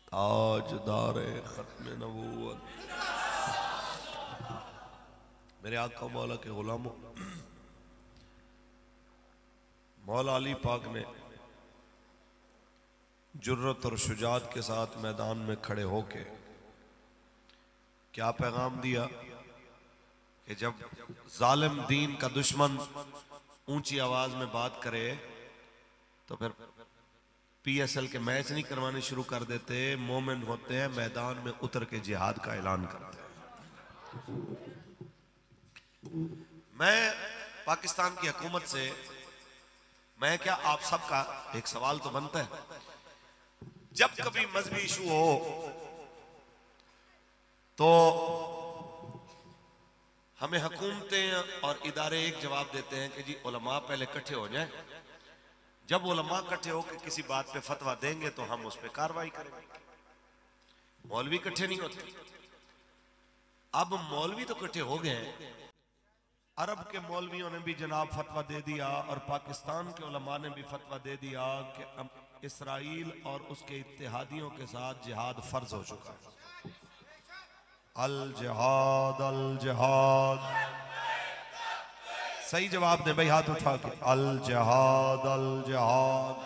ताजदार खत्म नबूवत मेरे आका मौला के गुलामों, मौला अली पाक ने जुर्रत और शुजात के साथ मैदान में खड़े होके क्या पैगाम दिया कि जब जालिम दीन का दुश्मन ऊंची आवाज में बात करे तो फिर पीएसएल के मैच नहीं करवाने शुरू कर देते, मोमिन होते हैं मैदान में उतर के जिहाद का ऐलान करते हैं। मैं पाकिस्तान की हुकूमत से, मैं क्या आप सबका एक सवाल तो बनता है, जब कभी मजहबी इशू हो तो हमें हुकूमतें और इदारे एक जवाब देते हैं कि जी उलमा पहले इकट्ठे हो जाएं, जब उलमा इकट्ठे होकर किसी बात पे फतवा देंगे तो हम उस पर कार्रवाई करेंगे। मौलवी इकट्ठे नहीं होते। अब मौलवी तो इकट्ठे हो गए हैं, अरब के मौलवियों ने भी जनाब फतवा दे दिया और पाकिस्तान के उलमा ने भी फतवा दे दिया कि इसराइल और उसके इत्तेहादियों के साथ जिहाद फर्ज हो चुका है। अल जिहाद, अल जिहाद, सही जवाब दे भाई हाथ उठा के। अल जिहाद, अल जिहाद,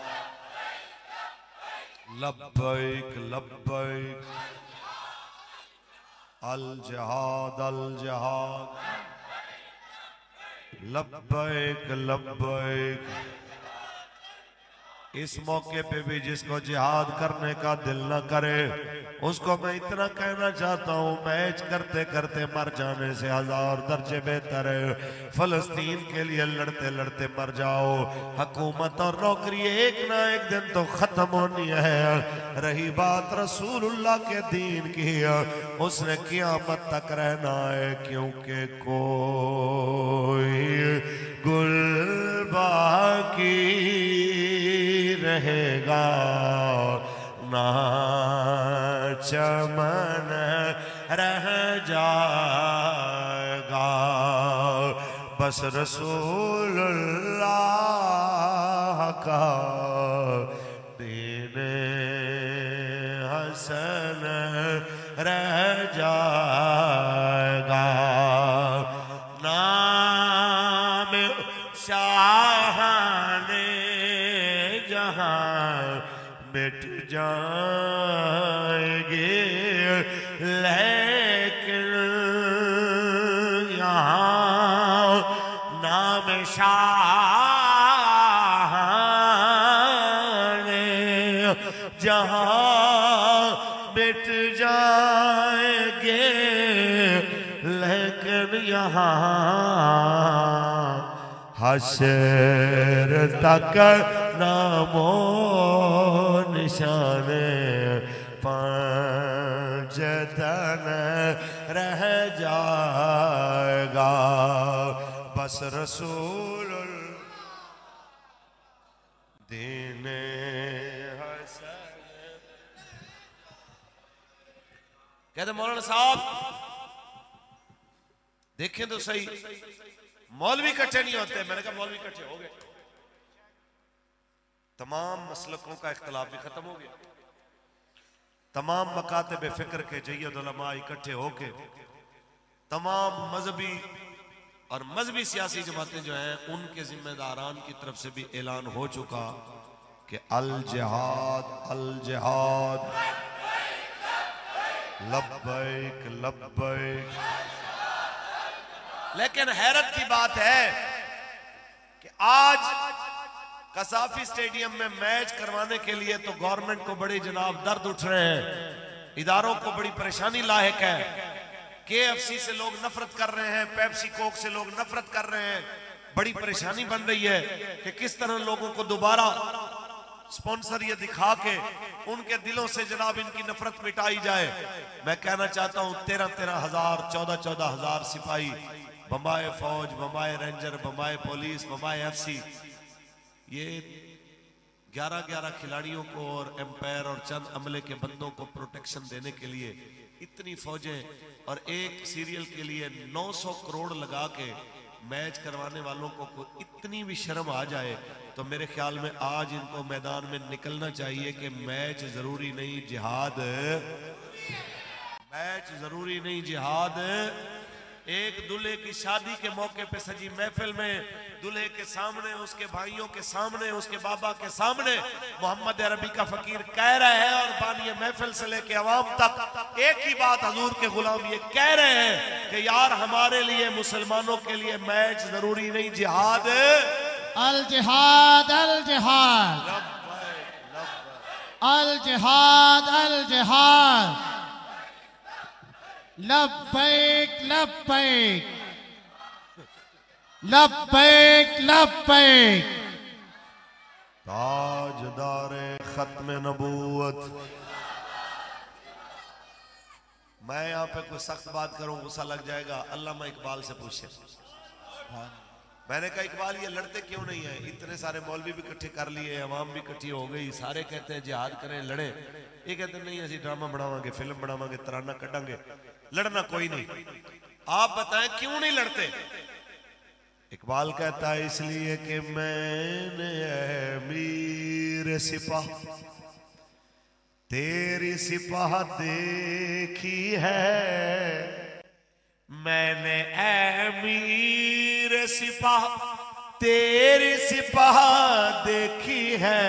लब्बैक लब्बैक, अल जिहाद, अल जिहाद, लब्बैक लब्बैक। इस मौके पे भी जिसको जिहाद करने का दिल न करे उसको मैं इतना कहना चाहता हूँ, मैच करते करते मर जाने से 1000 दर्जे बेहतर है फलस्तीन के लिए लड़ते लड़ते मर जाओ। हुकूमत और नौकरी एक ना एक दिन तो खत्म होनी है। रही बात रसूलुल्लाह के दीन की, उसने क़यामत तक रहना है, क्योंकि कोई गुल बाकी रहेगा ना चमन रह जाएगा, बस रसूलुल्लाह का दीन हसन रह जाएगा। नाम शाहाने जहां मिट जाएंगे, लेकिन यहाँ नाम शाहाने जहां मिट जाएंगे, लेकिन यहाँ हशर तक नामो निशाने पंजतन रह जाएगा, बस रसूल दीन हसन। कहते मौलाना साहब देखें तो सही, मौलवी इकट्ठे नहीं होते। मैंने कहा मौलवी इकट्ठे हो गए, तमाम मसलकों का इख्तलाफ भी खत्म हो गया, तमाम मकातब फिक्र के जय्यद उलमा इकट्ठे होके तमाम मजहबी और मजहबी सियासी जमातें जो हैं उनके जिम्मेदारान की तरफ से भी ऐलान हो चुका कि अल जिहाद, अल जिहाद, लब्बैक लब्बैक। लेकिन हैरत की बात है कि आज कसाफी स्टेडियम में मैच करवाने के लिए तो गवर्नमेंट को बड़ी जनाब दर्द उठ रहे हैं, इदारों को बड़ी परेशानी लायक है। केएफसी से लोग नफरत कर रहे हैं, पेप्सी कोक से लोग नफरत कर रहे हैं। बड़ी परेशानी बन रही है कि किस तरह लोगों को दोबारा स्पॉन्सर ये दिखा के उनके दिलों से जनाब इनकी नफरत मिटाई जाए। मैं कहना चाहता हूं 13-13 हजार, 14-14 हजार सिपाही, बम्बाई फौज, Bambai ranger, Bambai police, Bambai FC, ये 11-11 खिलाड़ियों को और एम्पायर और चंद अमले के बंदों को प्रोटेक्शन देने के लिए इतनी फौजें और एक सीरियल के लिए 900 करोड़ लगा के मैच करवाने वालों को इतनी भी शर्म आ जाए तो मेरे ख्याल में आज इनको मैदान में निकलना चाहिए कि मैच जरूरी नहीं जिहाद, मैच जरूरी नहीं जिहाद। एक दूल्हे की शादी के मौके पे सजी महफिल में दूल्हे के सामने, उसके भाइयों के सामने, उसके बाबा के सामने मोहम्मद अरबी का फकीर कह रहे हैं और बानिए महफिल से लेके अवाम तक एक ही बात हजूर के गुलाम ये कह रहे हैं कि यार हमारे लिए मुसलमानों के लिए मैच जरूरी नहीं जिहाद। अल जिहाद अल जिहाद अल जिहाद अल जिहाद लब्बैक लब्बैक लब्बैक लब्बैक। ताजदारे खत्म नबूवत। मैं यहाँ पे कोई सख्त बात करूं गुस्सा लग जाएगा, अल्लामा इकबाल से पूछे। मैंने कहा इकबाल ये लड़ते क्यों नहीं है? इतने सारे मौलवी भी इकट्ठे कर लिए, अवाम भी इकट्ठी हो गई, सारे कहते हैं जिहाद करें लड़े, ये कहते नहीं असि ड्रामा बनावांगे, फिल्म बनावांगे, तराना कटांगे, लड़ना कोई नहीं। आप बताएं क्यों नहीं लड़ते? इकबाल कहता है इसलिए कि मैंने मीर सिपाह तेरी सिपाह देखी है, मैंने मीर सिपाह तेरी सिपाह देखी है,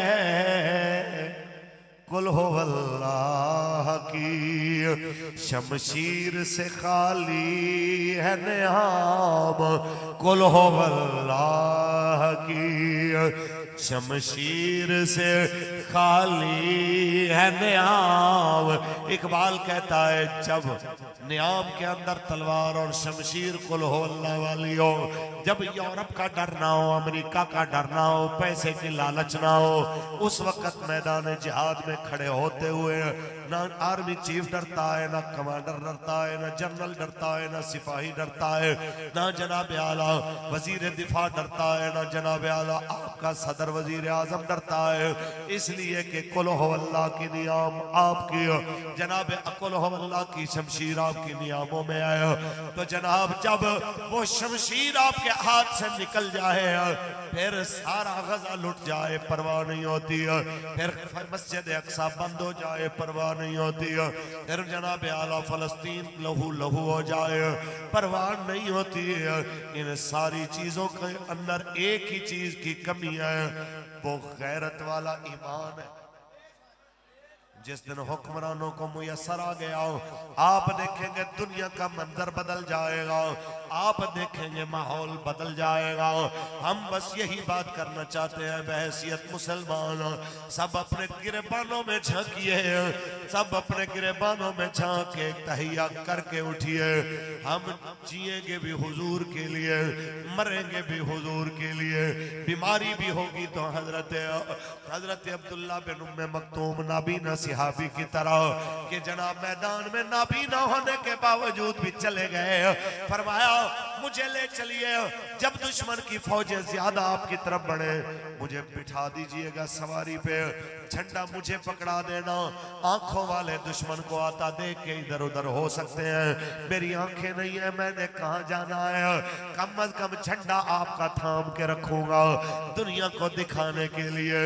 कुल हो अल्लाह की शमशीर से खाली है नियाम, कुल हो अल्लाह की शमशीर से खाली है नियाम। इकबाल कहता है जब नियाम के अंदर तलवार और शमशीर कुल हो अल्लाह वाली हो, जब यूरोप का डर ना हो, अमेरिका का डर ना हो, पैसे की लालच ना हो, उस वक्त मैदान जिहाद में खड़े होते हुए ना आर्मी चीफ डरता है, ना कमांडर डरता है, ना जनरल डरता है, ना सिपाही डरता है, ना जनाब आला वजीर दिफा डरता है, ना जनाब आला आपका सदर वजीर आजम डरता है। इसलिए कि कुल हो अल्लाह की नियाम आपकी, जनाब अकुल हो अल्लाह की शमशीर आपकी नियामों में आए, तो जनाब जब वो शमशीर आपके हाथ से निकल जाए फिर सारा गजा लुट जाए परवाह नहीं होती है, फिर मस्जिद अक्सा बंद हो जाए परवाह नहीं होती है, फिर जनाब आला फलस्तीन लहू लहू हो जाए परवाह नहीं होती है। इन सारी चीजों के अंदर एक ही चीज की कमी है, वो गैरत वाला ईमान है। जिस दिन हुक्मरानों को मुयसर आ गया आप देखेंगे दुनिया का मंजर बदल जाएगा, आप देखेंगे माहौल बदल जाएगा। हम बस यही बात करना चाहते हैं बहैसियत मुसलमान, सब अपने गिरबानों में झांकिए, सब अपने गिरबानों में झांक के तहिया करके उठिए। हम जिएंगे भी हुजूर के लिए, मरेंगे भी हुजूर के लिए। बीमारी भी होगी तो हजरत अब्दुल्ला बिन उम्मे मक्तूम नाबीना सिहाबी की तरह कि जनाब मैदान में नाबीना होने के बावजूद भी चले गए, फरमाया मुझे ले चलिए, जब दुश्मन की फौजें ज्यादा आपकी तरफ बढ़े मुझे बिठा दीजिएगा सवारी पे, झंडा मुझे पकड़ा देना, आंखों वाले दुश्मन को आता देख के इधर उधर हो सकते हैं, मेरी आंखें नहीं है, मैंने कहां जाना है, कम अज कम झंडा आपका थाम के रखूंगा दुनिया को दिखाने के लिए।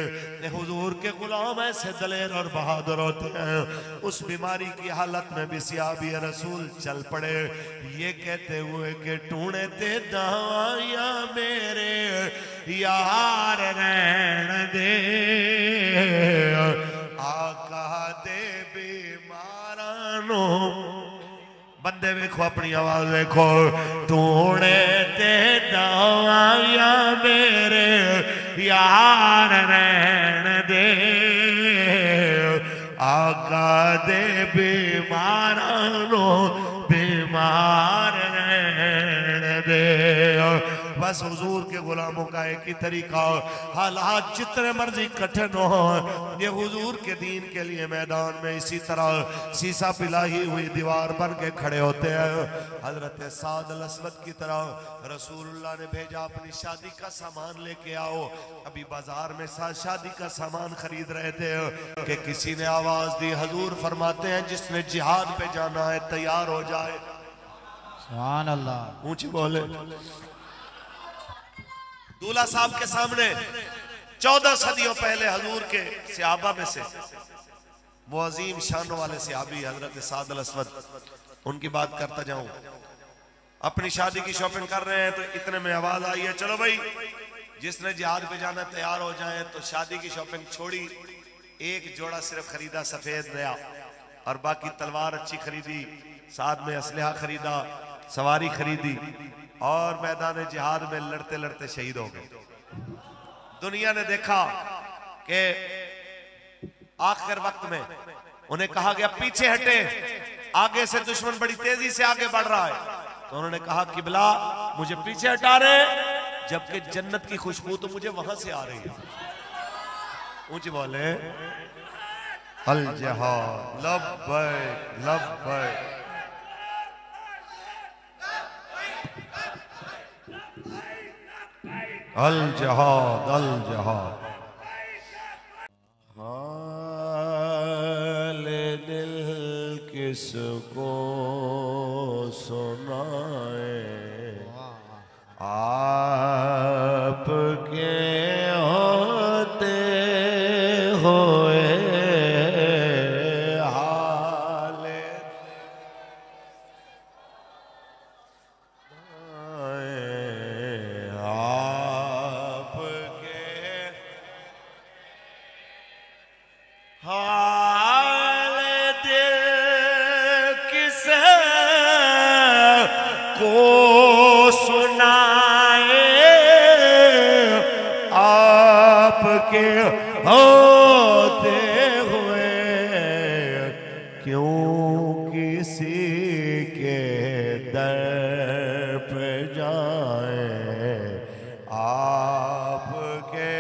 हुजूर के गुलाम ऐसे दलेर और बहादुर होते हैं। उस बीमारी की हालत में भी सियाबी रसूल चल पड़े ये कहते हुए कि ढूंढे ते दवाइयां मेरे यार रहन दे, आका दे बीमारानो। बंदे वेखो अपनी आवाज वेखो, ढूंढे ते दवाइयां मेरे यार रहन दे, आका दे बीमारानो बीमार रहन दे। बस हुजूर के गुलामों का एक ही तरीका, हालात जितने मर्जी कठिन हो, ये हुजूर के दीन के लिए मैदान में इसी तरह शीशा पिलाई हुई दीवार बन के खड़े होते हैं। हजरत साद अल असवद की तरह रसूलुल्लाह ने भेजा अपनी शादी का सामान लेके आओ। अभी बाजार में शादी का सामान खरीद रहे थे कि किसी ने आवाज दी, हुजूर फरमाते हैं जिसने जिहाद पे जाना है तैयार हो जाए। सुभान अल्लाह, ऊंची बोले। दूल्हा साहब के सामने 14 सदियों पहले हजूर के सहाबा में से वो अजीम शान वाले सहाबी हजरत साद अल अस्वद, उनकी बात करता जाऊं। अपनी शादी की शॉपिंग कर रहे हैं तो इतने में आवाज आई है, चलो भाई जिसने जिहाद पे जाना तैयार हो जाए। तो शादी की शॉपिंग छोड़ी, एक जोड़ा सिर्फ खरीदा सफेद नया, और बाकी तलवार अच्छी खरीदी, साथ में असलहा खरीदा, सवारी खरीदी, और मैदान जिहाद में लड़ते लड़ते शहीद हो गए। दुनिया ने देखा कि आखिर वक्त में उन्हें कहा गया पीछे हटे, आगे से दुश्मन बड़ी तेजी से आगे बढ़ रहा है। तो उन्होंने कहा किबला मुझे पीछे हटा रहे, जबकि जन्नत की खुशबू तो मुझे वहां से आ रही है। ऊंचे बोले अल जिहाद लब्बैक लब्बैक। अल जिहाद अल जिहाद। हाल दिल किसको सुनाए, आपके होते हुए हाल आपके हाल दिल किसे को सुनाए, आपके होते हुए क्यों किसी के दर पे जाए। आपके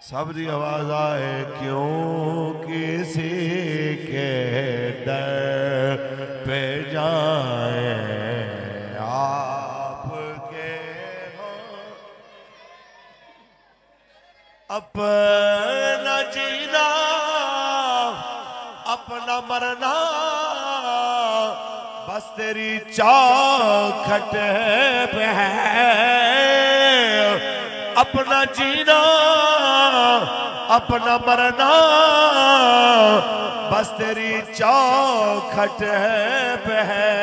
सबरी आवाज आए, क्यों किसी के दर पे जाए। आपके हो अपना जीना अपना मरना, बस तेरी चौखट पे है। अपना जीना अपना मरना, बस तेरी चौखट पे है।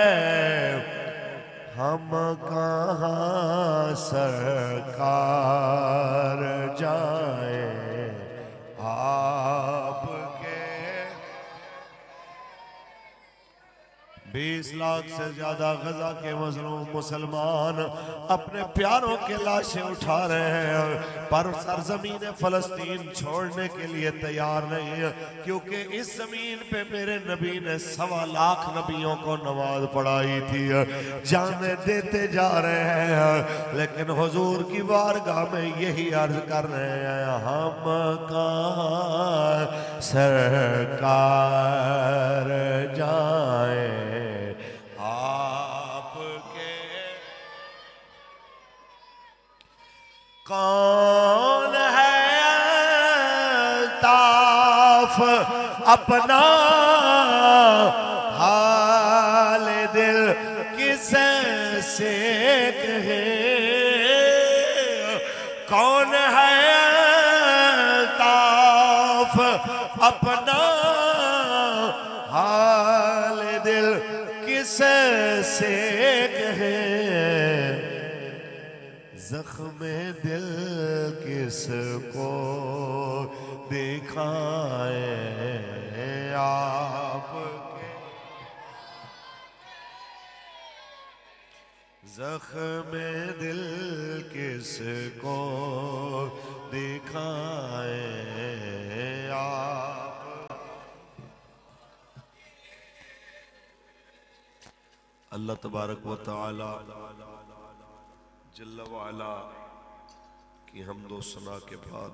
हम कहाँ सरकार जाए, आपके 20 लाख से ज्यादा गजा के मजलूम मुसलमान अपने प्यारों के लाशें उठा रहे हैं, पर सरजमीन फलस्तीन छोड़ने के लिए तैयार नहीं है, क्योंकि इस जमीन पे मेरे नबी ने 1.25 लाख नबियों को नमाज पढ़ाई थी। जाने देते जा रहे हैं, लेकिन हुजूर की बारगाह में यही अर्ज कर रहे हैं, हम कहाँ सरकार जाए। आपके कौन है अल्ताफ अपना हाल दिल किसे से कहे। कौन है अल्ताफ अपना हाल दिल किसे से कहे। जख्म दिल किसको दिखाए, आपके जख्म दिल किसको दिखाए। आप अल्लाह तबारक व तआला जल्ल व अला की हम्दो सना के बाद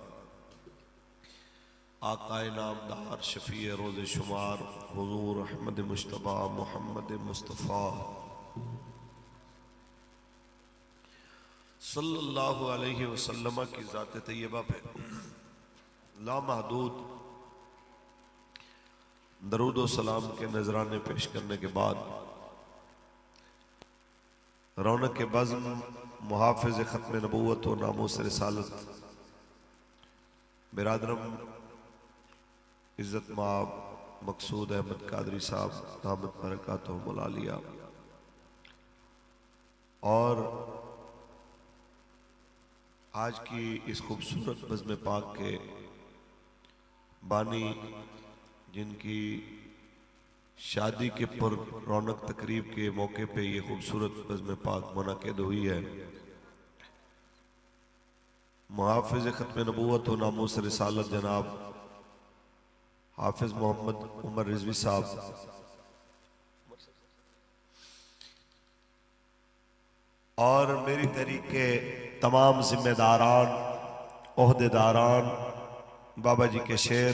आकाए नामदार शफी रोज़ शुमार हुजूर अहमद मुश्तबा मोहम्मद मुस्तफ़ा सल्लल्लाहु अलैहि वसल्लम की ज़ात तैयबा पे लामहदूद दरूद व सलाम के नजराने पेश करने के बाद रौनक के बज़्म मुहाफ़िज़ ख़त्म नबूवत व नामूस रिसालत बिरादरम इज़्ज़त माब मकसूद अहमद कादरी साहब दामत बरकातहुमुल आलिया और आज की इस खूबसूरत बज़्म पाक के बानी जिनकी शादी के पर रौनक तकरीब के मौके पे ये खूबसूरत बज़्म पाक मुनक़िद हुई है। मुहाफ़िज़ ख़त्म नबूवत व नामूस रिसालत जनाब हाफिज़ मोहम्मद उमर रिज़वी साहब और मेरी तहरीक के तमाम जिम्मेदारान ओहदेदारान बाबा जी के शेर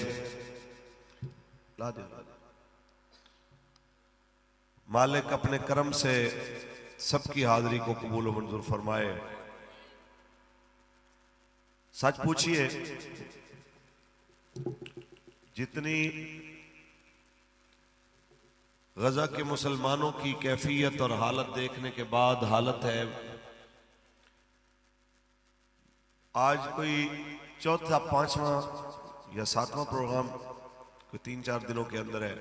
ला दे मालिक अपने करम से सबकी हाजिरी को कबूल व मंजूर फरमाए। सच पूछिए, जितनी गजा के मुसलमानों की कैफियत और हालत देखने के बाद हालत है, आज कोई चौथा पांचवा या सातवां प्रोग्राम कोई 3-4 दिनों के अंदर है।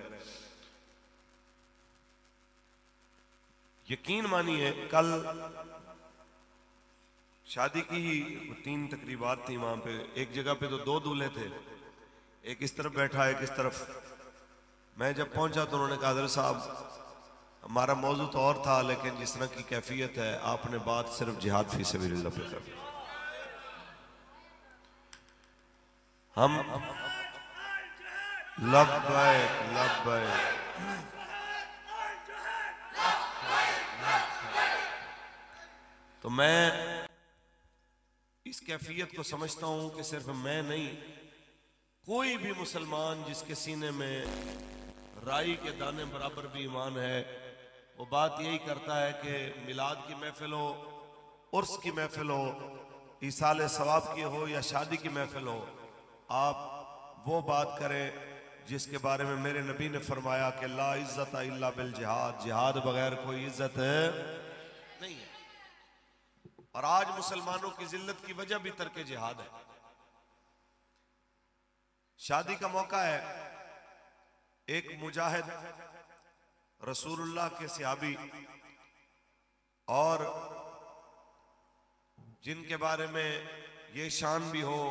यकीन मानिए कल शादी की ही 3 तकरीबात थी, वहां पे एक जगह पे तो 2 दूल्हे थे, एक इस तरफ बैठा एक इस तरफ। मैं जब पहुंचा तो उन्होंने कहा हज़रत साहब हमारा मौजू तो और था, लेकिन जिस तरह की कैफियत है आपने बात सिर्फ जिहाद फी सबिलिल्लाह पे कर। हम लब्बैक लब्बैक तो मैं इस कैफियत को समझता हूं कि सिर्फ मैं नहीं, कोई भी मुसलमान जिसके सीने में राई के दाने बराबर भी ईमान है, वो बात यही करता है कि मिलाद की महफिल हो, उर्स की महफिल हो, ईसाल सवाब की हो या शादी की महफिल हो, आप वो बात करें जिसके बारे में मेरे नबी ने फरमाया कि ला इज्जत इल्ला बिल जिहाद, जिहाद बगैर कोई इज्जत नहीं है। और आज मुसलमानों की जिल्लत की वजह भी तर्क जिहाद है। शादी का मौका है, एक मुजाहिद रसूलुल्लाह के सहाबी और जिनके बारे में ये शान भी हो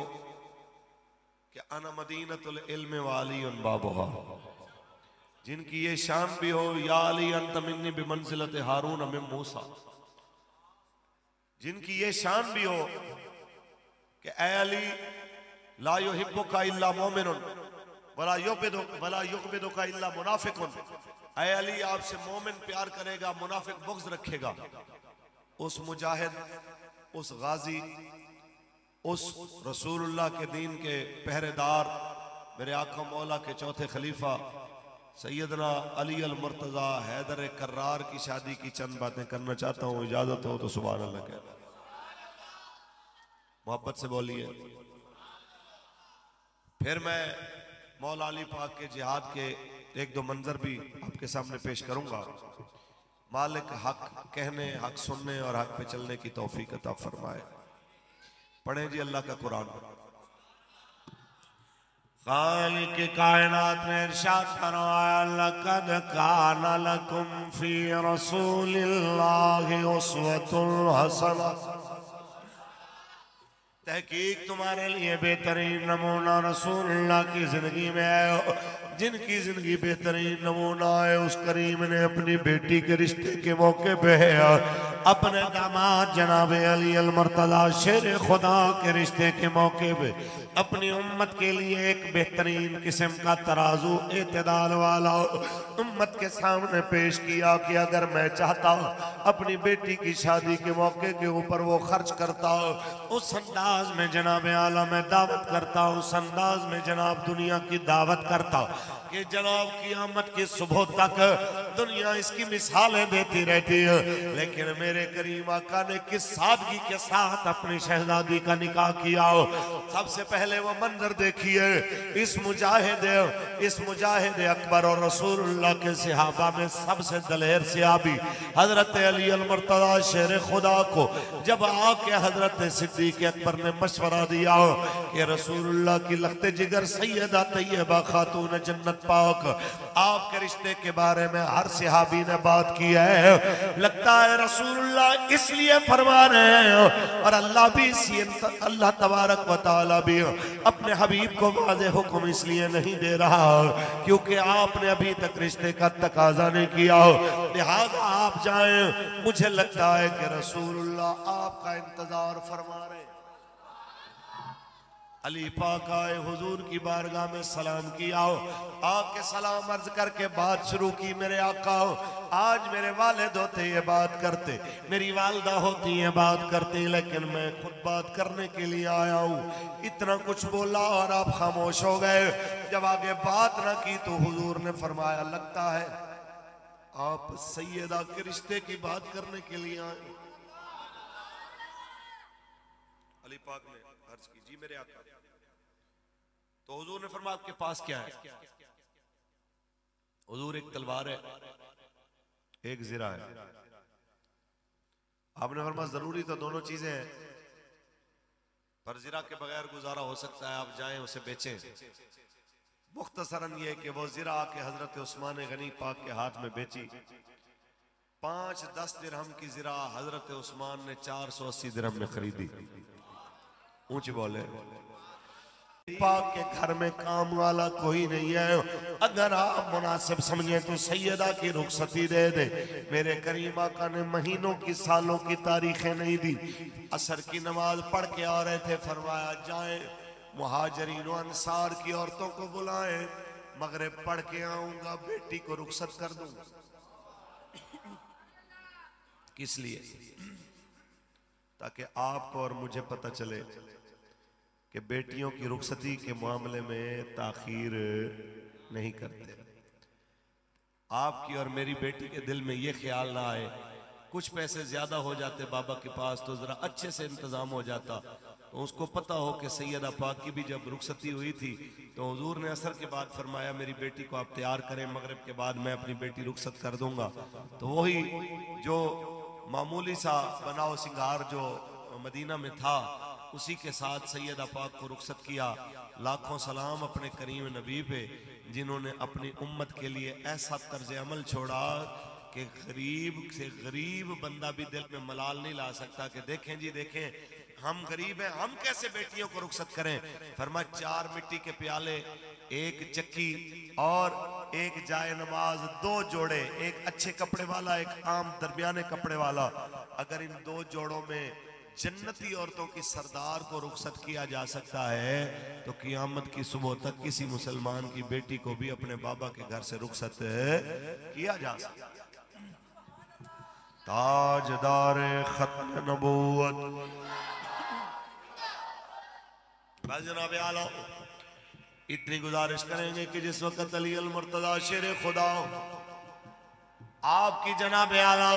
कि अना मदीनतुल इल्म वाली उन बाबुहा, जिनकी ये शान भी हो या अली अंत मिन्नी बिमंजिलत हारून मिन मूसा, जिनकी ये शान भी हो कि ऐ अली ला युहिब्बुका इल्ला मोमिनुन वला युक़बिदुका इल्ला मुनाफिकुन, ऐ अली आपसे मोमिन प्यार करेगा, मुनाफिक बुग़्ज़ रखेगा। उस मुजाहिद, उस गाजी, उस रसूलुल्लाह के दीन के पहरेदार, मेरे आका मौला के चौथे खलीफा सैयदना अली अल मुर्तज़ा हैदर कर्रार की शादी की चंद बातें करना चाहता हूँ। इजाजत हो तो सुभान अल्लाह कह, मोहब्बत से बोलिए। फिर मैं मौला अली पाक के जिहाद के 1-2 मंजर भी आपके सामने पेश करूंगा। मालिक हक कहने, हक सुनने और हक पे चलने की तौफीक अता फरमाए। पढ़े जी अल्लाह का कुरान। खालिक कायनात ने इरशाद फरमाया, लक़द काना लकुम फी रसूलिल्लाहि उस्वतुन हसना, तहकीक तुम्हारे लिए बेहतरीन नमूना रसूलुल्लाह की जिंदगी में है। जिनकी जिंदगी बेहतरीन नमूना है, उस करीम ने अपनी बेटी के रिश्ते के मौके पे है अपने दामाद जनाब अली अल मुर्तज़ा शेर खुदा के रिश्ते के मौके पे अपनी उम्मत के लिए एक बेहतरीन किस्म का तराजू एतदाल वाला उम्मत के सामने पेश किया कि अगर मैं चाहता अपनी बेटी की शादी के मौके के ऊपर वो खर्च करता उस अंदाज अंदाज में जनाब आला मैं दावत करता हूँ, उस अंदाज में जनाब दुनिया की दावत करता हूँ कि जनाब क़यामत की सुबह तक दुनिया इसकी मिसालें देती रहती है, लेकिन मेरे करीम आका ने किस सादगी के साथ अपनी शहजादी का निकाह किया हो। सबसे पहले वो मंजर देखिए, इस मुजाहिद अकबर और रसूलुल्लाह के सहाबा में सबसे दलेर सहाबी हजरत अली अल मुर्तज़ा शेर खुदा को जब आके हजरत सिद्दीक़ अकबर ने मशवरा दिया हो कि रसूलुल्लाह की लख्ते जिगर सैयदा तैयबा खातून जन्नत पाक आपके रिश्ते के बारे में हर सहाबी ने बात की है। लगता है रसूलुल्लाह इसलिए फरमा रहे हैं और अल्लाह तबारक व तआला भी अपने हबीब को वाज़े हुक्म इसलिए नहीं दे रहा क्योंकि आपने अभी तक रिश्ते का तकाजा नहीं किया हो, लिहाजा आप जाएं। मुझे लगता है कि रसूलुल्लाह आपका इंतजार फरमा रहे। अली पाक आए, हुजूर की बारगाह में सलाम किया हो, आके सलाम अर्ज करके बात शुरू की। मेरे आका हो, आज मेरे वालिद होते ये बात करते, मेरी वालदा होती ये बात करती, लेकिन मैं खुद बात करने के लिए आया हूँ। इतना कुछ बोला और आप खामोश हो गए। जब आगे बात ना की तो हुजूर ने फरमाया, लगता है आप सैयदा के रिश्ते की बात करने के लिए आए। अली पाक ने अर्ज की, जी मेरे आका। तो हुजूर ने फरमाया, आपके पास क्या है? हुजूर, एक तलवार है, एक ज़िरा है। आपने फरमाया, जरूरी तो दोनों चीजें हैं, पर ज़िरा के बगैर गुजारा हो सकता है, आप जाएं उसे बेचें। मुख्तसरन ये कि वो ज़िरा के हजरत उस्मान गनी पाक के हाथ में बेची। 5-10 दिरहम की ज़िरा हजरत उस्मान ने 480 दिरहम में खरीदी। ऊंची बोले, पाक के घर में काम वाला कोई नहीं है, अगर आप मुनासिब समझे तो सैयदा की रुखसती दे दे। मेरे करीम आका ने महीनों की सालों की तारीखें नहीं दी। असर की नमाज पढ़ के आ रहे थे, फरमाया जाएं मुहाजिरीन व अंसार की औरतों को बुलाएं, मगरिब पढ़ के आऊंगा, बेटी को रुखसत कर दूंगा। किस लिए? ताकि आपको और मुझे पता चले कि बेटियों की रुखसती के मामले में ताखीर नहीं करते। आपकी और मेरी बेटी के दिल में ये ख्याल ना आए, कुछ पैसे ज्यादा हो जाते बाबा के पास तो जरा अच्छे से इंतजाम हो जाता, तो उसको पता हो कि सैयदा पाक की भी जब रुखसती हुई थी तो हुजूर ने असर के बाद फरमाया, मेरी बेटी को आप तैयार करें, मगरिब के बाद मैं अपनी बेटी रुखसत कर दूंगा। तो वही जो मामूली सा बनाओ सिंगार जो मदीना में था, उसी के साथ सैयदा पाक को रुखसत किया। लाखों सलाम अपने करीम नबी पे, जिन्होंने अपनी उम्मत के लिए ऐसा तर्ज अमल छोड़ा कि गरीब से गरीब बंदा भी दिल में मलाल नहीं ला सकता कि देखें जी देखें, हम गरीब हैं, हम कैसे बेटियों को रुखसत करें। फरमा 4 मिट्टी के प्याले, 1 चक्की और 1 जाए नमाज, 2 जोड़े, एक अच्छे कपड़े वाला, एक आम दरमियाने कपड़े वाला। अगर इन 2 जोड़ों में जन्नती औरतों की सरदार को रुखसत किया जा सकता है, तो क़यामत की सुबह तक किसी मुसलमान की बेटी को भी अपने बाबा के घर से रुखसत किया जा सकता है। ताजदार खत्म नबूवत जनाब आला, इतनी गुजारिश करेंगे कि जिस वक्त अली अल मुर्तज़ा शेर खुदा आपकी जनाब आला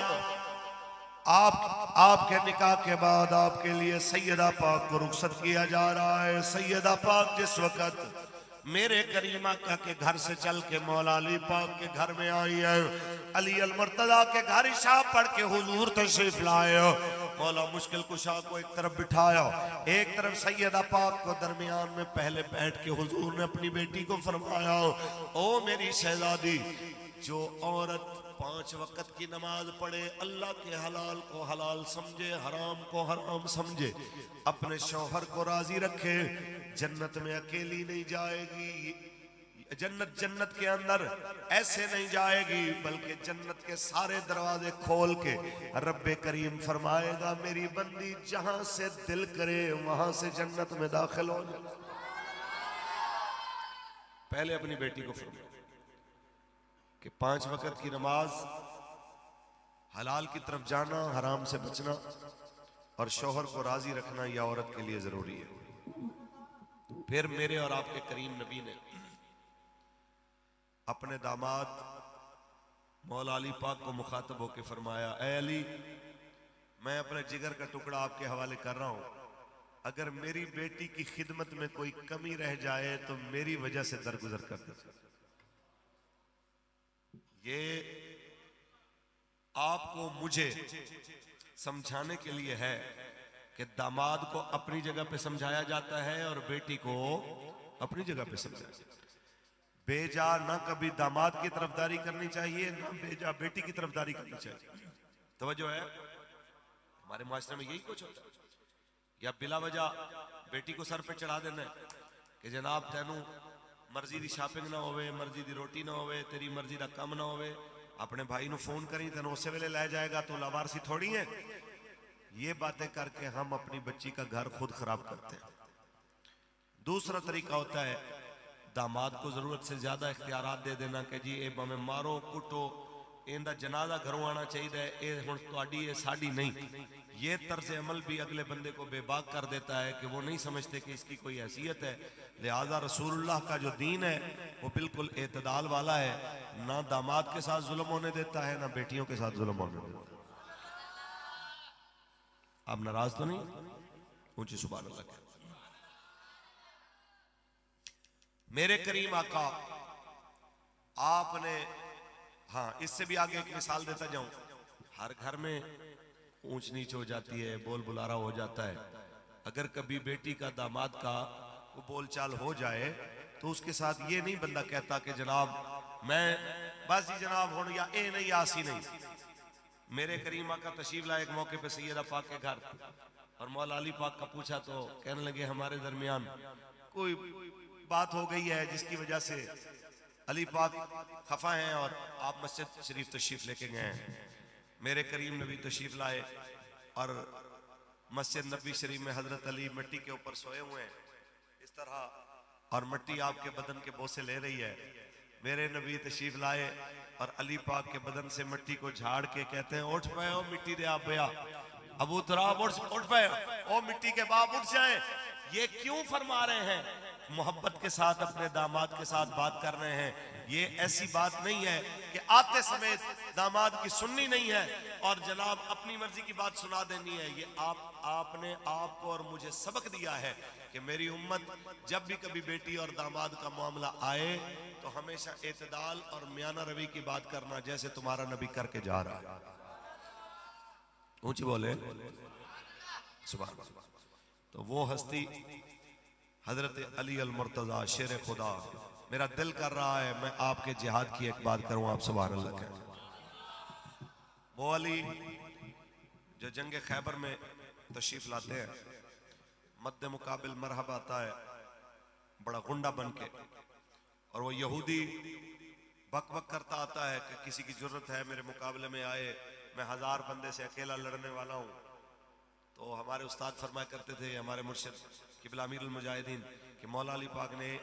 आपके निकाह के बाद आपके लिए सैयदा पाक को रुखसत किया जा रहा है। सैयदा पाक जिस वक्त मेरे करीम आका के घर से चल के मौला अली पाक के घर में आई है, अली अल मुर्तज़ा के घर इशा पढ़ के हुजूर तशरीफ लाए हो। मौला मुश्किल कुशा को एक तरफ बिठाया, एक तरफ सैयदा पाक को दरमियान में पहले बैठ के हुजूर ने अपनी बेटी को फरमाया, ओ मेरी शहजादी, जो औरत 5 वक्त की नमाज पढ़े, अल्लाह के हलाल को हलाल समझे, हराम को हराम समझे, अपने शौहर को राजी रखे, जन्नत में अकेली नहीं जाएगी। जन्नत के अंदर ऐसे नहीं जाएगी, बल्कि जन्नत के सारे दरवाजे खोल के रब्बे करीम फरमाएगा, मेरी बंदी जहां से दिल करे वहां से जन्नत में दाखिल हो जाए। पहले अपनी बेटी को फरमाया कि 5 वक्त की नमाज, हलाल की तरफ जाना, हराम से बचना, और शौहर को राजी रखना यह औरत के लिए जरूरी है। फिर मेरे और आपके करीम नबी ने अपने दामाद मौला अली पाक को मुखातब होकर फरमाया, ए अली, मैं अपने जिगर का टुकड़ा आपके हवाले कर रहा हूं, अगर मेरी बेटी की खिदमत में कोई कमी रह जाए तो मेरी वजह से दरगुजर कर दे। ये आपको मुझे समझाने के लिए है कि दामाद को अपनी जगह पे समझाया जाता है और बेटी को अपनी जगह पे समझाया जाता है। बेजा ना कभी दामाद की तरफदारी करनी चाहिए, ना बेजा बेटी की तरफदारी करनी चाहिए। तवज्जो है, हमारे माशरे में यही कुछ होता है। या बिला वजह बेटी को सर पे चढ़ा देना है कि जनाब तेनू मर्जी दी शॉपिंग ना होवे, मर्जी दी रोटी ना होवे, तेरी मर्जी दा काम ना होवे, अपने भाई नू फोन करी तेन उस वेले लै जाएगा, तो लावारसी थोड़ी है। ये बातें करके हम अपनी बच्ची का घर खुद खराब करते हैं। दूसरा तरीका होता है दामाद को जरूरत से ज्यादा इख्तियारात दे देना कि जी ए भावें मारो कुटो, इनका जनाजा घरों आना चाहिए, ये हुण तुहाडी है साडी नहीं। ये तर्ज अमल भी अगले बंदे को बेबाक कर देता है कि वो नहीं समझते कि इसकी कोई हैसियत है। लिहाजा रसूलुल्लाह का जो दीन है वो बिल्कुल एतदाल वाला है, ना दामाद के साथ जुल्म होने देता है, ना बेटियों के साथ जुल्म होने देता है। आप नाराज तो नहीं? ऊंची सुभान अल्लाह। मेरे करीम आका आपने, हाँ इससे भी आगे एक मिसाल देता जाऊं, हर घर में ऊंच नीच हो जाती है, बोल बुलारा हो जाता है। अगर कभी बेटी का दामाद का वो बोलचाल हो जाए तो उसके साथ ये नहीं बंदा कहता कि जनाब मैं बस जी जनाब हूं या ए नहीं आसी नहीं। मेरे करीम आका तशरीफ लाए एक मौके पे सैयदा पाक के घर, और मौला अली पाक का पूछा तो कहने लगे हमारे दरमियान कोई बात हो गई है जिसकी वजह से अली पाक खफा हैं और आप मस्जिद शरीफ तशरीफ लेके गए हैं। मेरे करीम नबी तशरीफ लाए और मस्जिद नबी शरीफ में हजरत अली मिट्टी के ऊपर सोए हुए हैं इस तरह, और मिट्टी आपके बदन के बोसे ले रही है। मेरे नबी तशरीफ लाए और अली पाक के बदन से मिट्टी को झाड़ के कहते हैं उठ पाए ओ मिट्टी दे आप भैया, अबू तुराब उठ पाए ओ मिट्टी के बाप उठ जाए। ये क्यों फरमा रहे हैं? मोहब्बत के साथ अपने दामाद के साथ बात कर रहे हैं। ये ऐसी बात नहीं है कि आते समय दामाद की सुननी नहीं है और जनाब अपनी मर्जी की बात सुना देनी है। ये आपने आपको और मुझे सबक दिया है कि मेरी उम्मत जब भी कभी बेटी और दामाद का मामला आए तो हमेशा एतदाल और मियाना रवि की बात करना, जैसे तुम्हारा नबी करके जा रहा है। ऊंची बोले सुभान अल्लाह। तो वो हस्ती हजरत अली अल मुर्तजा शेर खुदा, मेरा दिल कर रहा है मैं आपके जिहाद की एक बात करूं, आप सुभान अल्लाह कहें। वो अली जो जंग खैबर में तशरीफ लाते हैं, मद्दे मुकाबिल मरहबा आता है बड़ा गुंडा बन के, और वो यहूदी बक बक करता आता है कि किसी की जरूरत है मेरे मुकाबले में आए, मैं 1000 बंदे से अकेला लड़ने वाला हूं। तो हमारे उस्ताद फरमाया करते थे, हमारे मुर्शिद किबला अमीरुल मुजाहिदीन कि मौला अली पाक ने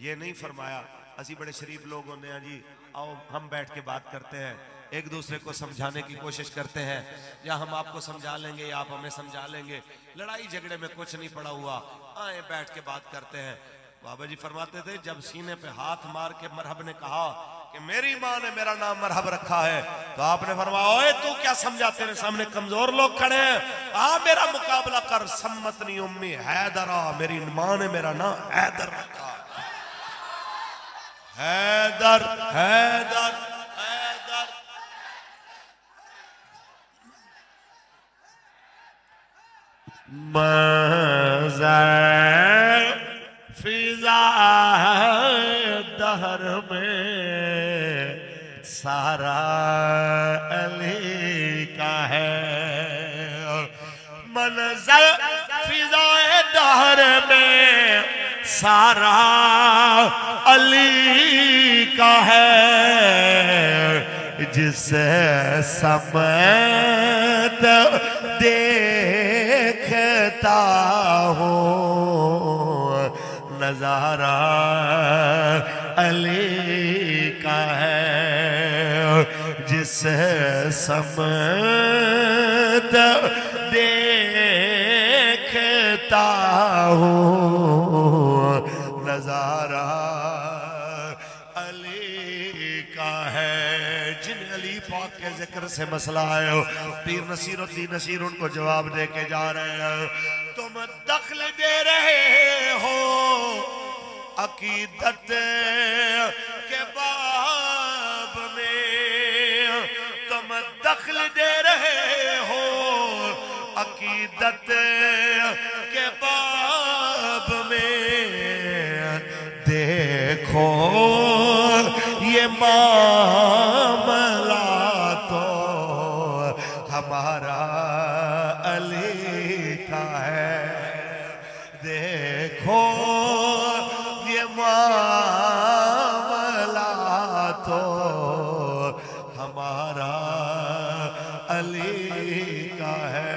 ये नहीं फरमाया असी बड़े शरीफ लोग होने हैं जी, आओ हम बैठ के बात करते हैं, एक दूसरे को समझाने की कोशिश करते हैं, या हम आपको समझा लेंगे या आप हमें समझा लेंगे, लड़ाई झगड़े में कुछ नहीं पड़ा हुआ, आए बैठ के बात करते हैं। बाबा जी फरमाते थे जब सीने पे हाथ मार के मरहब ने कहा कि मेरी माँ ने मेरा नाम मरहब रखा है, तो आपने फरमाया ओए तू क्या समझा, तेरे सामने कमजोर लोग खड़े हैं, आ मेरा मुकाबला कर। सम्मतनी उम्मी हैदरा, मेरी माँ ने मेरा नाम हैदर रखा। हैदर हैदर हैदर। मज़र फिजा दहर में सारा अली का है, मंजर फिजा दहर में सारा अली का है, जिसे समत देखता हूँ नजारा अली का है, जिसे समत दे पाक के जिक्र से मसला है। पीर नसीरुद्दीन नसीर उनको जवाब दे के जा रहे हैं। तुम दखल दे रहे हो अकीदत के बाब में, तुम दखल दे रहे हो अकीदत के बाब में। देखो ये मामला तो हमारा अली का है। देखो ये मामला तो हमारा अली का है।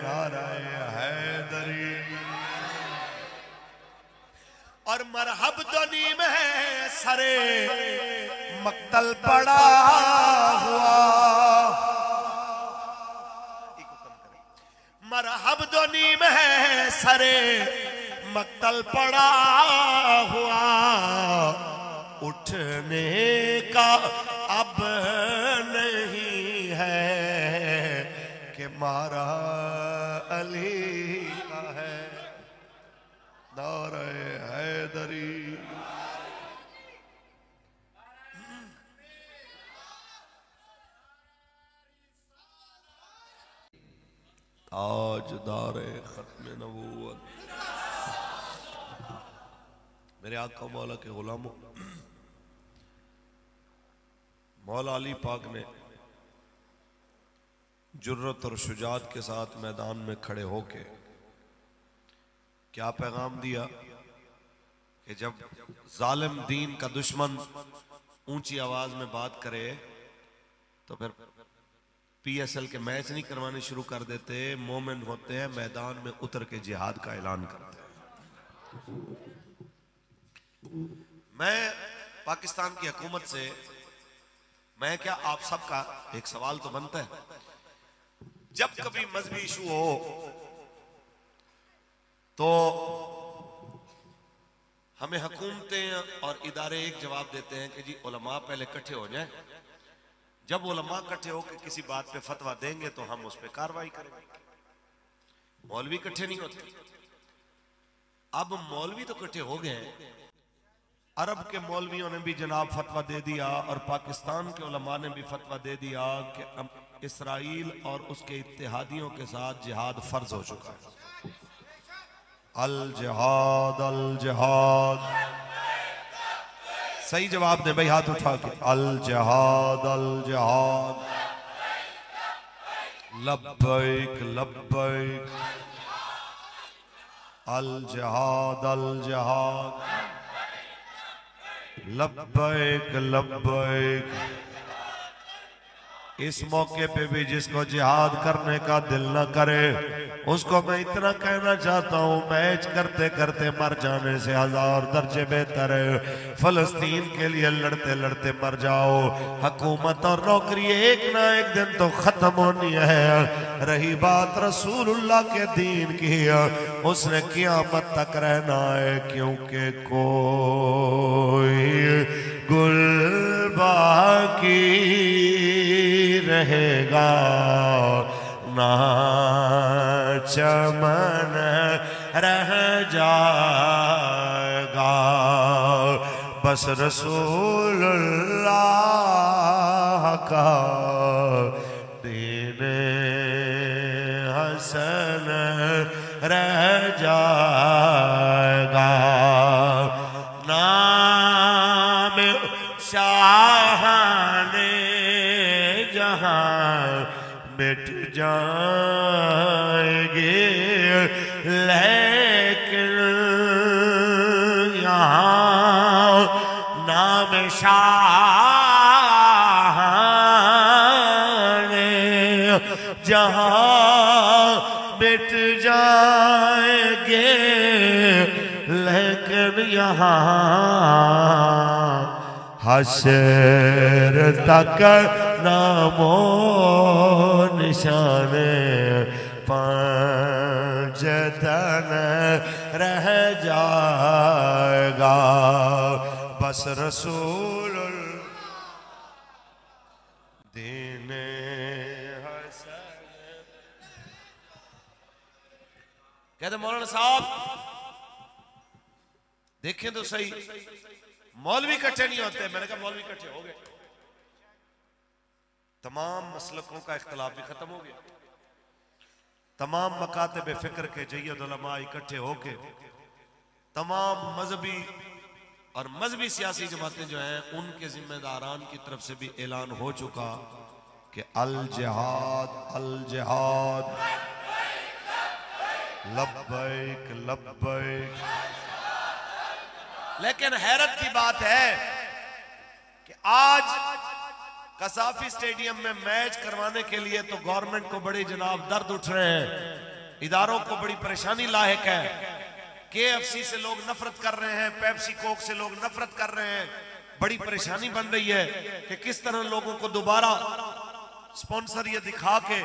नाराए हैदरी और मरहब दुनी में है सरे मक्तल पड़ा हुआ। मरहब दुनी में है सरे मक्तल पड़ा हुआ। उठने का अब नहीं है कि मारा अली का है। नारे हैदरी ताजदारे खत्म नबूवत। मेरे आका मौला के गुलामों, मौला अली पाक ने जुर्रत और शुजात के साथ मैदान में खड़े होके क्या पैगाम दिया कि जब जालिम दीन का दुश्मन ऊंची आवाज में बात करे तो फिर पीएसएल के मैच नहीं करवाने शुरू कर देते। मोमिन होते हैं मैदान में उतर के जिहाद का ऐलान करते हैं। मैं पाकिस्तान की हुकूमत से, मैं क्या आप सबका एक सवाल तो बनता है, जब कभी मजहबी इशू हो तो हमें हुकूमतें और इदारे एक जवाब देते हैं कि जी उलमा पहले इकट्ठे हो जाएं, जब उलमा इकट्ठे होकर किसी बात पे फतवा देंगे तो हम उस पर कार्रवाई करेंगे। मौलवी इकट्ठे नहीं होते। अब मौलवी तो इकट्ठे हो गए, अरब के मौलवियों ने भी जनाब फतवा दे दिया और पाकिस्तान के उलमा ने भी फतवा दे दिया कि इसराइल और उसके इत्तेहादियों के साथ जिहाद फर्ज हो चुका है। अल जिहाद अल जिहाद, सही जवाब दे भाई हाथ उठा के। अल जिहाद अल जिहाद, लब्बैक लब्बैक। अल जिहाद अल जिहाद, लब्बैक लब्बैक। इस मौके पे भी जिसको जिहाद करने का दिल न करे उसको मैं इतना कहना चाहता हूँ, मैच करते करते मर जाने से 1000 दर्जे बेहतर है फलस्तीन के लिए लड़ते लड़ते मर जाओ। हुकूमत और नौकरी एक ना एक दिन तो खत्म होनी है। रही बात रसूलुल्लाह के दीन की, उसने क़यामत तक रहना है, क्योंकि कोई गुल बाकी रहेगा ना चमन रह जाएगा। बस रसूलुल्लाह का दीन हसन रह जाएगा। नाम शाहाने जहां मिट जाएंगे, लेकिन यहाँ नाम शाहाने जहां मिट जाएंगे, लेकिन यहाँ हशर तक नामो निशाने पंजतन रह जाएगा। बस रसूल देने कहते मौलाना साहब देखें तो सही, मौलवी इकट्ठे नहीं होते। मैंने कहा मौलवी इकट्ठे हो गए, तमाम मसलकों का इख्तलाफ भी खत्म हो गया, तमाम मकातब फिक्र के जय्यद उलमा इकट्ठे होके तमाम मजहबी और मजहबी सियासी जमातें जो हैं उनके जिम्मेदारान की तरफ से भी ऐलान हो चुका कि अल जिहाद लब्बैक लब्बैक। लेकिन हैरत की बात है कि आज कसाफी स्टेडियम में मैच करवाने के लिए तो गवर्नमेंट को बड़ी जनाब दर्द उठ रहे हैं, इदारों को बड़ी परेशानी लायक है। KFC से लोग नफरत कर रहे हैं, पेप्सी कोक से लोग नफरत कर रहे हैं। बड़ी परेशानी बन रही है कि किस तरह लोगों को दोबारा स्पॉन्सर ये दिखा के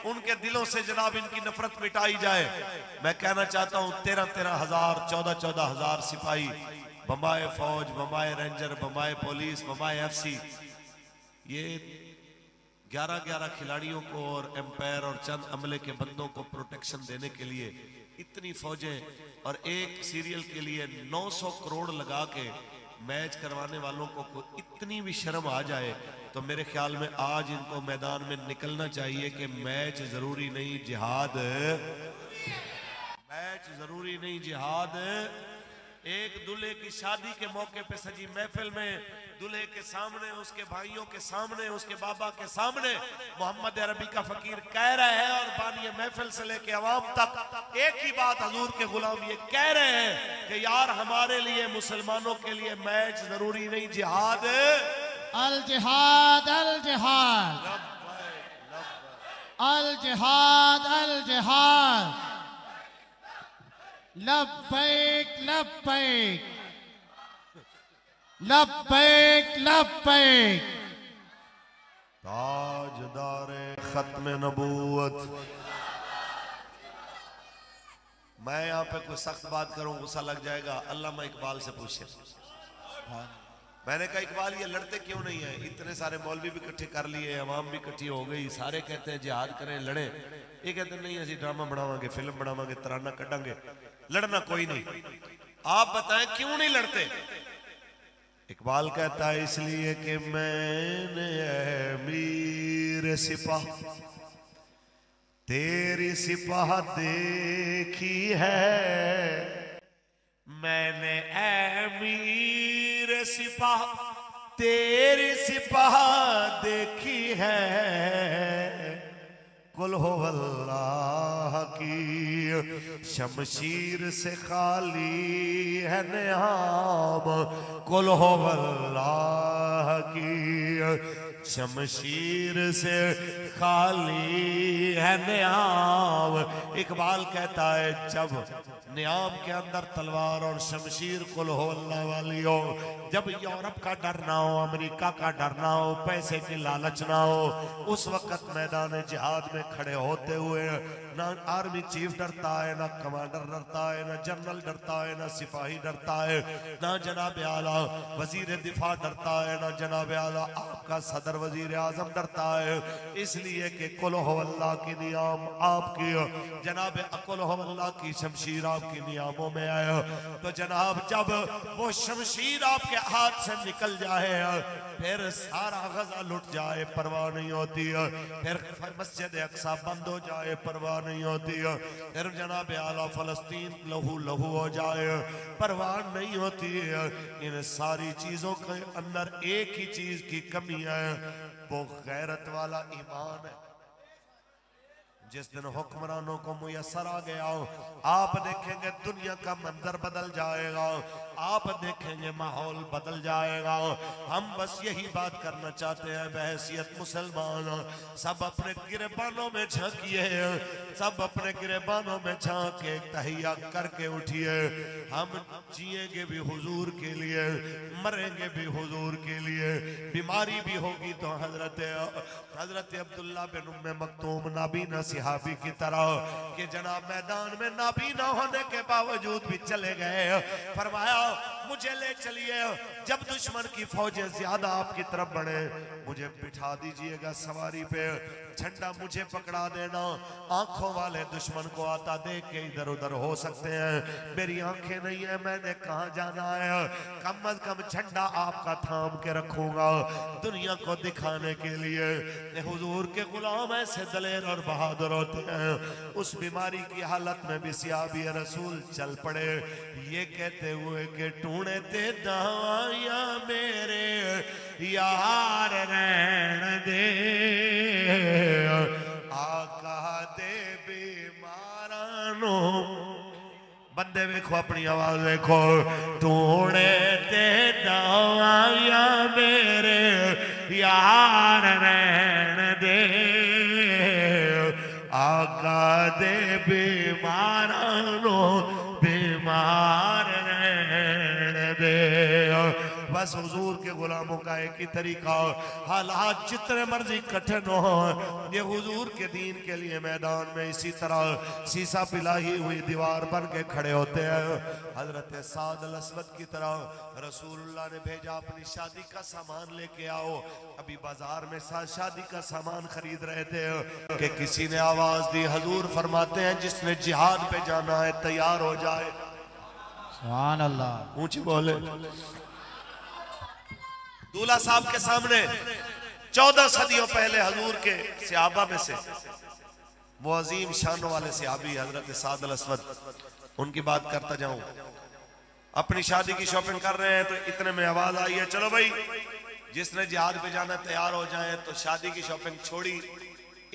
उनके दिलों से जनाब इनकी नफरत मिटाई जाए। मैं कहना चाहता हूं 13-13 हजार 14-14 हजार सिपाही, बम्बाई फौज, Bambai ranger, Bambai police, Bambai FC, ये 11-11 खिलाड़ियों को और एम्पायर और चंद अमले के बंदों को प्रोटेक्शन देने के लिए इतनी फौजें और एक सीरियल के लिए 900 करोड़ लगा के मैच करवाने वालों को इतनी भी शर्म आ जाए तो मेरे ख्याल में आज इनको मैदान में निकलना चाहिए कि मैच जरूरी नहीं जिहाद, मैच जरूरी नहीं जिहाद। एक दूल्हे की शादी के मौके पे सजी महफिल में दूल्हे के सामने, उसके भाइयों के सामने, उसके बाबा के सामने मोहम्मद अरबी का फकीर कह रहे हैं और बानिए महफिल से लेके अवाम तक एक ही बात हजूर के गुलाम ये कह रहे हैं कि यार हमारे लिए मुसलमानों के लिए मैच जरूरी नहीं जिहाद। अल जिहाद अल जिहाद अल जिहाद अल जिहाद लब्बैक लब्बैक लब्बैक लब्बैक। ताजदारे खत्म नबूवत। मैं यहाँ पे कोई सख्त बात करूं गुस्सा लग जाएगा, अल्लामा इकबाल से पूछे। मैंने कहा इकबाल ये लड़ते क्यों नहीं है? इतने सारे मौलवी भी इकट्ठे कर लिए, अवाम भी इकट्ठी हो गई, सारे कहते हैं जिहाद करें लड़े, ये कहते नहीं असि ड्रामा बनावांगे, फिल्म बनावांगे, तराना कटांगे, लड़ना कोई नहीं। आप बताएं क्यों नहीं लड़ते? इकबाल कहता है इसलिए कि मैंने मीर सिपाह तेरी सिपाह देखी है, मैंने मीर सिपाह तेरी सिपाह देखी है, कुल हो अल्लाह की शमशीर से खाली है नियाम, कुल हो अल्लाह की शमशीर से खाली है नियाम। इकबाल कहता है जब नियाम के अंदर तलवार और शमशीर कुल हो अल्लाह वाली हो, जब यूरोप का डर ना हो, अमेरिका का डर ना हो, पैसे की लालच ना हो, उस वक्त मैदान जिहाद में खड़े होते हुए ना आर्मी चीफ डरता है, ना कमांडर डरता है, ना जनरल डरता है, ना सिपाही डरता है, ना जनाब आला वजीर दिफा डरता है, ना जनाब आला आपका सदर वजीर आजम डरता है। इसलिए कि कुल हो अल्लाह की नियाम आपकी, जनाब कुल हो अल्लाह की शमशीर आपकी नियामों में आए तो जनाब जब वो शमशीर आपके हाथ से निकल जाए फिर सारा गजा लुट जाए परवाह नहीं होती है, फिर मस्जिद अक्सा बंद हो जाए परवाह नहीं होती है, फिर जनाब आला फलस्तीन लहू लहू हो जाए परवाह नहीं होती है। इन सारी चीजों के अंदर एक ही चीज की कमी है, वो गैरत वाला ईमान है। जिस दिन हुक्मरानों को मुयसर आ गया हो, आप देखेंगे दुनिया का मंजर बदल जाएगा, आप देखेंगे माहौल बदल जाएगा। हम बस यही बात करना चाहते हैं बहैसियत मुसलमान, सब अपने गिरबानों में झांकिए, सब अपने गिरबानों में झांक के तहिया करके उठिए। हम जिएंगे भी हुजूर के लिए, मरेंगे भी हुजूर के लिए। बीमारी भी होगी तो हजरत अब्दुल्ला बिन उम्मे मक्तूम नाबीना सिहाबी की तरह कि जनाब मैदान में नाबीना होने के बावजूद भी चले गए। फरमाया मुझे ले चलिए, जब दुश्मन की फौजें ज्यादा आपकी तरफ बढ़े मुझे बिठा दीजिएगा सवारी पे, झंडा मुझे पकड़ा देना। आंखों वाले दुश्मन को आता देख के इधर उधर हो सकते हैं, मेरी आंखें नहीं है, मैंने कहां जाना है, कम अज कम झंडा आपका थाम के रखूंगा दुनिया को दिखाने के लिए। हुजूर के गुलाम ऐसे दलेर और बहादुर होते हैं। उस बीमारी की हालत में भी सियाबी रसूल चल पड़े, ये कहते हुए कि टूणे ते दवाइयां मेरे यार रहन दे, आका दे बीमारानो। बंदे वेखो अपनी आवाज वेखो, टूणे ते दवाइयां मेरे यार रहन दे, आका दे बीमारानो बीमार रहन दे। बस हुजूर के गुलामों का एक ही तरीका, हालात जितने मर्जी कठिन हो, ये हुजूर के दीन के लिए मैदान में इसी तरह शीशा पिलाई हुई दीवार बन के खड़े होते हैं। हजरत साद अल असवद की तरह रसूलुल्लाह ने भेजा, अपनी शादी का सामान लेके आओ। अभी बाजार में शादी का सामान खरीद रहे थे कि किसी ने आवाज दी, हुजूर फरमाते हैं जिसने जिहाद पे जाना है तैयार हो जाए। सुभान अल्लाह। ऊंची बोले। दूल्हा साहब के सामने 14 सदियों पहले हजूर के सहाबा में से वो अजीम शान वाले सहाबी हजरत साद अल असवद, उनकी बात करता जाऊं। अपनी शादी की शॉपिंग कर रहे हैं तो इतने में आवाज आई है, चलो भाई जिसने जिहाद पे जाना तैयार हो जाए। तो शादी की शॉपिंग छोड़ी,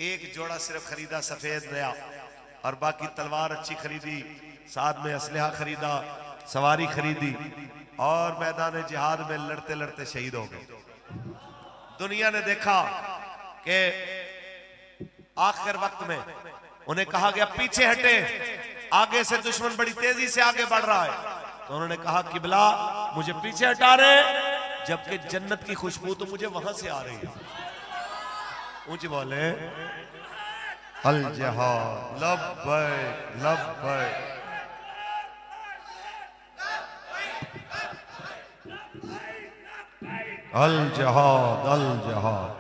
एक जोड़ा सिर्फ खरीदा सफेद नया, और बाकी तलवार अच्छी खरीदी, साथ में असलहा खरीदा, सवारी खरीदी, और मैदान जिहाद में लड़ते लड़ते शहीद हो गए। दुनिया ने देखा कि आखिर वक्त में उन्हें कहा गया पीछे हटे, आगे से दुश्मन बड़ी तेजी से आगे बढ़ रहा है। तो उन्होंने कहा किबला मुझे पीछे हटा रहे, जबकि जन्नत की खुशबू तो मुझे वहां से आ रही है। ऊंची बोले अल जिहाद लब्बैक लब्बैक। अल जिहाद अल जिहाद।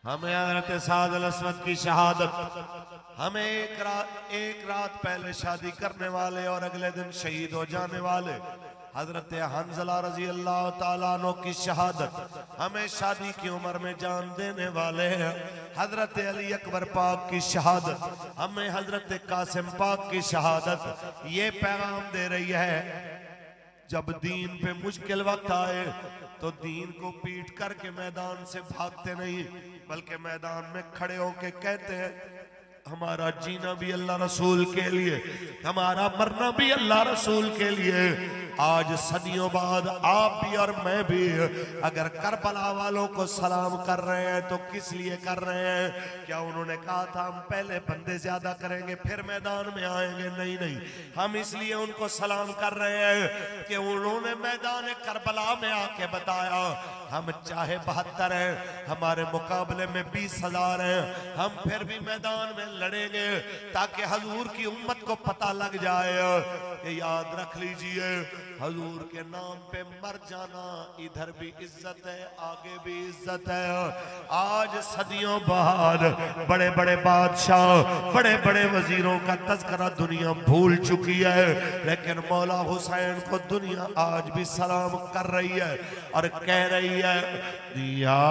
हमें हज़रत साद अल असवद की शहादत, हमें एक रात पहले शादी करने वाले और अगले दिन शहीद हो जाने वाले हजरत हंज़ला रजी अल्लाह ताला अन्हु की शहादत, हमें शादी की उम्र में जान देने वाले हजरत अली अकबर पाक की शहादत, हमें हजरत कासिम पाक की शहादत ये पैगाम दे रही है, जब दीन पे मुश्किल वक्त आए तो दीन को पीट करके मैदान से भागते नहीं, बल्कि मैदान में खड़े होके कहते हैं हमारा जीना भी अल्लाह रसूल के लिए, हमारा मरना भी अल्लाह रसूल के लिए। आज सदियों बाद आप भी और मैं भी अगर करबला वालों को सलाम कर रहे हैं तो किस लिए कर रहे हैं? क्या उन्होंने कहा था हम पहले बंदे ज्यादा करेंगे फिर मैदान में आएंगे? नहीं नहीं, हम इसलिए उनको सलाम कर रहे हैं कि उन्होंने मैदान करबला में आके बताया हम चाहे 72 हैं, हमारे मुकाबले में 20,000 हैं, हम फिर भी मैदान में लड़ेंगे ताकि हजूर की उम्मत को पता लग जाए कि याद रख लीजिए हजूर के नाम पे मर जाना इधर भी इज्जत है, आगे भी इज्जत है। आज सदियों बाद बड़े बड़े बादशाह, बड़े बड़े वजीरों का तज़किरा दुनिया भूल चुकी है, लेकिन मौला हुसैन को दुनिया आज भी सलाम कर रही है और कह रही है या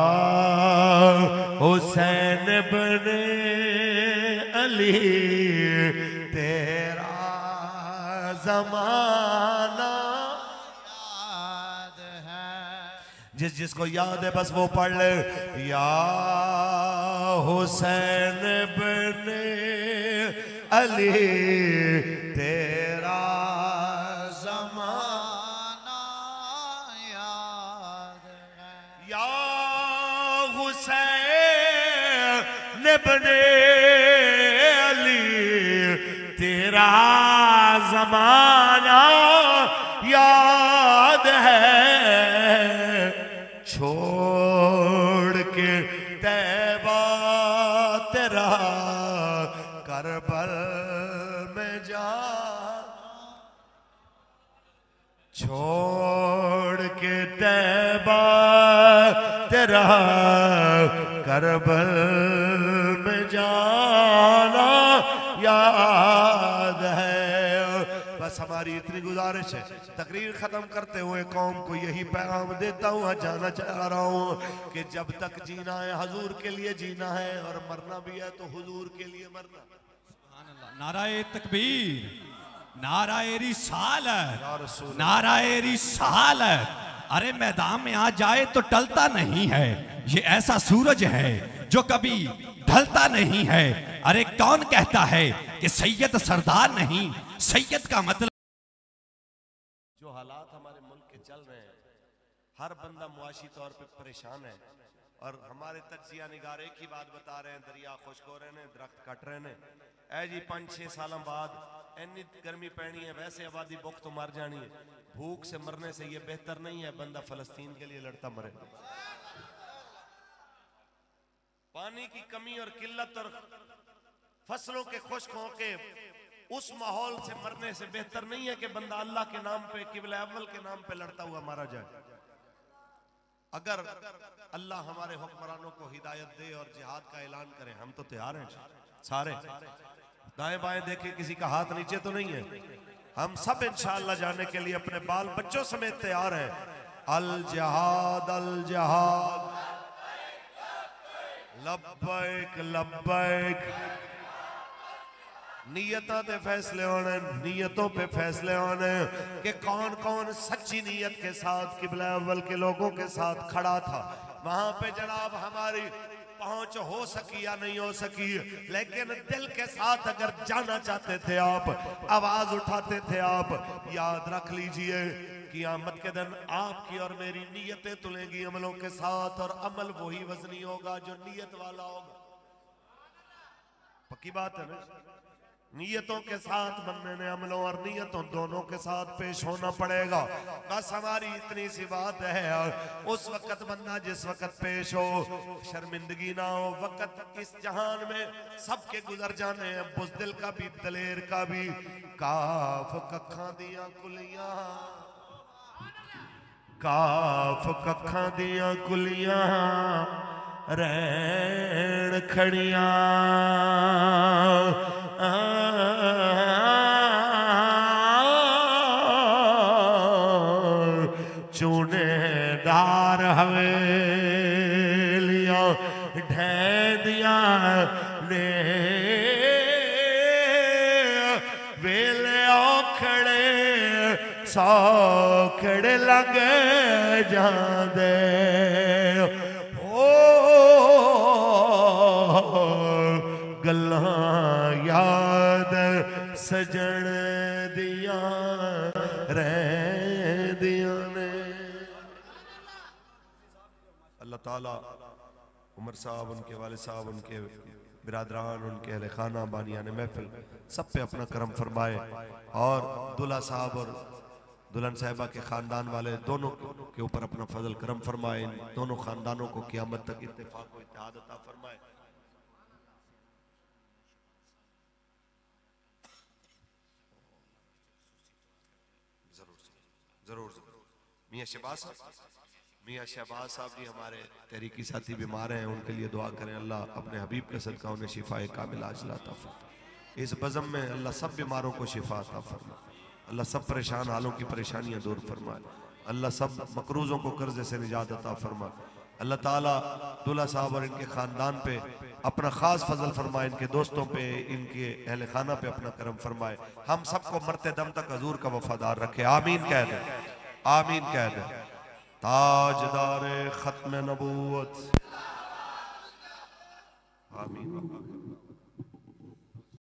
हुसैन बने अली तेरा जमाना याद है। जिस जिसको याद है बस वो पढ़ ले, या हुसैन बने अली तेरा जमाना याद है। या हुसैन बने अली तेरा जमाना याद है, छोड़ के तैबा तेरा करबल में जा। के तैबा तेरा करबल में जाना याद है। बस हमारी इतनी गुजारिश है, तकरीर खत्म करते हुए कौम को यही पैगाम देता हूँ, जाना चाह रहा हूँ कि जब तक जीना है हुजूर के लिए जीना है और मरना भी है तो हुजूर के लिए मरना। नाराए तकबीर, नाराए रिसालत, नाराए रिसालत। अरे मैदान में आ जाए तो टलता नहीं है, ये ऐसा सूरज है जो कभी ढलता नहीं है। अरे कौन कहता है कि सैयद सरदार नहीं, सैयद का मतलब। जो हालात हमारे मुल्क के चल रहे हैं, हर बंदा मुआशी तौर पे परेशान है और हमारे तजिया निगार एक ही बात बता रहे हैं, दरिया खुश्क हो रहे हैं, दरख्त कट रहे हैं। ऐ जी 5-6 साल बाद इतनी गर्मी पैनी है, वैसे आबादी भूख तो मर जानी है। भूख से मरने से ये बेहतर नहीं है बंदा फलस्तीन के लिए लड़ता मरे। पानी की कमी और किल्लत और फसलों के खुश्क होके उस माहौल से मरने से बेहतर नहीं है कि बंदा अल्लाह के नाम पे, किबला अव्वल के नाम पे लड़ता हुआ मारा जाए। अगर अल्लाह हमारे हुक्मरानों को हिदायत दे और जिहाद का ऐलान करे, हम तो तैयार हैं सारे। दाएं बाएं देखे किसी का हाथ नीचे तो नहीं है, हम सब इंशाअल्लाह जाने के लिए अपने बाल बच्चों समेत तैयार हैं। अल जिहाद, अल जिहाद, लब्बैक लब्बैक। नीयतां ते फैसले होने, नीयतों पे फैसले होने कि कौन कौन सच्ची नीयत के साथ किबला अव्वल के लोगों के साथ खड़ा था। वहां पे जनाब हमारी पहुंच हो सकी या नहीं हो सकी, लेकिन दिल के साथ अगर जाना चाहते थे आप, आवाज उठाते थे आप, याद रख लीजिए क़यामत के दिन आपकी और मेरी नीयतें तुलेंगी अमलों के साथ, और अमल वही वजनी होगा जो नीयत वाला होगा। पक्की बात है ना? नीयतों के साथ बनने ने अमलों और नीयतों दोनों के साथ पेश होना पड़ेगा। बस हमारी इतनी सी बात है, उस वक्त बंदा जिस वक्त पेश हो, शर्मिंदगी ना हो। वक्त इस जहान में सबके गुजर जाने हैं, बुज़दिल का भी दलेर का भी। काफ कखा दिया कुलियां, काफ कखा दिया कुलियां, रैन खड़ियां चूनेदार हवेलियां ढैदिया ने वेले औखड़े सौखड़े लग जांदे। गल्लां याद सजन दिया रहदियां ने। अल्लाह ताला उमर साहब, उनके वालिद साहब, उनके बिरादरान, उनके अहले खाना, बानियाने महफिल सब पे अपना करम फरमाए, और दूल्हा साहब और दुल्हन साहिबा के खानदान वाले दोनों के ऊपर अपना फजल करम फरमाए। इन दोनों खानदानों को क़यामत तक इत्तेफाक व इत्तेहाद अता फरमाए। जरूर मियां शहबाज साहब जी हमारे तहरीकी साथी बीमार हैं, उनके लिए दुआ करें। अल्लाह अपने हबीब के सदका उन्हें शिफाए कामिल अता फरमाए। इस बज़म में अल्लाह सब बीमारों को शिफा अता फरमाए। अल्लाह सब परेशान हालों की परेशानियां दूर फरमाए। अल्लाह सब मकरूज़ों को कर्जे से निजात अता फरमाए। अल्लाह ताला दूल्हा साहब और इनके खानदान पे अपना खास फजल फरमाए, इनके दोस्तों पे, इनके अहले खाना पे अपना करम फरमाए। हम सबको मरते दम तक हजूर का वफादार रखे। आमीन कह दे, आमीन कह दे। ताजदार खत्म नबूवत, आमीन।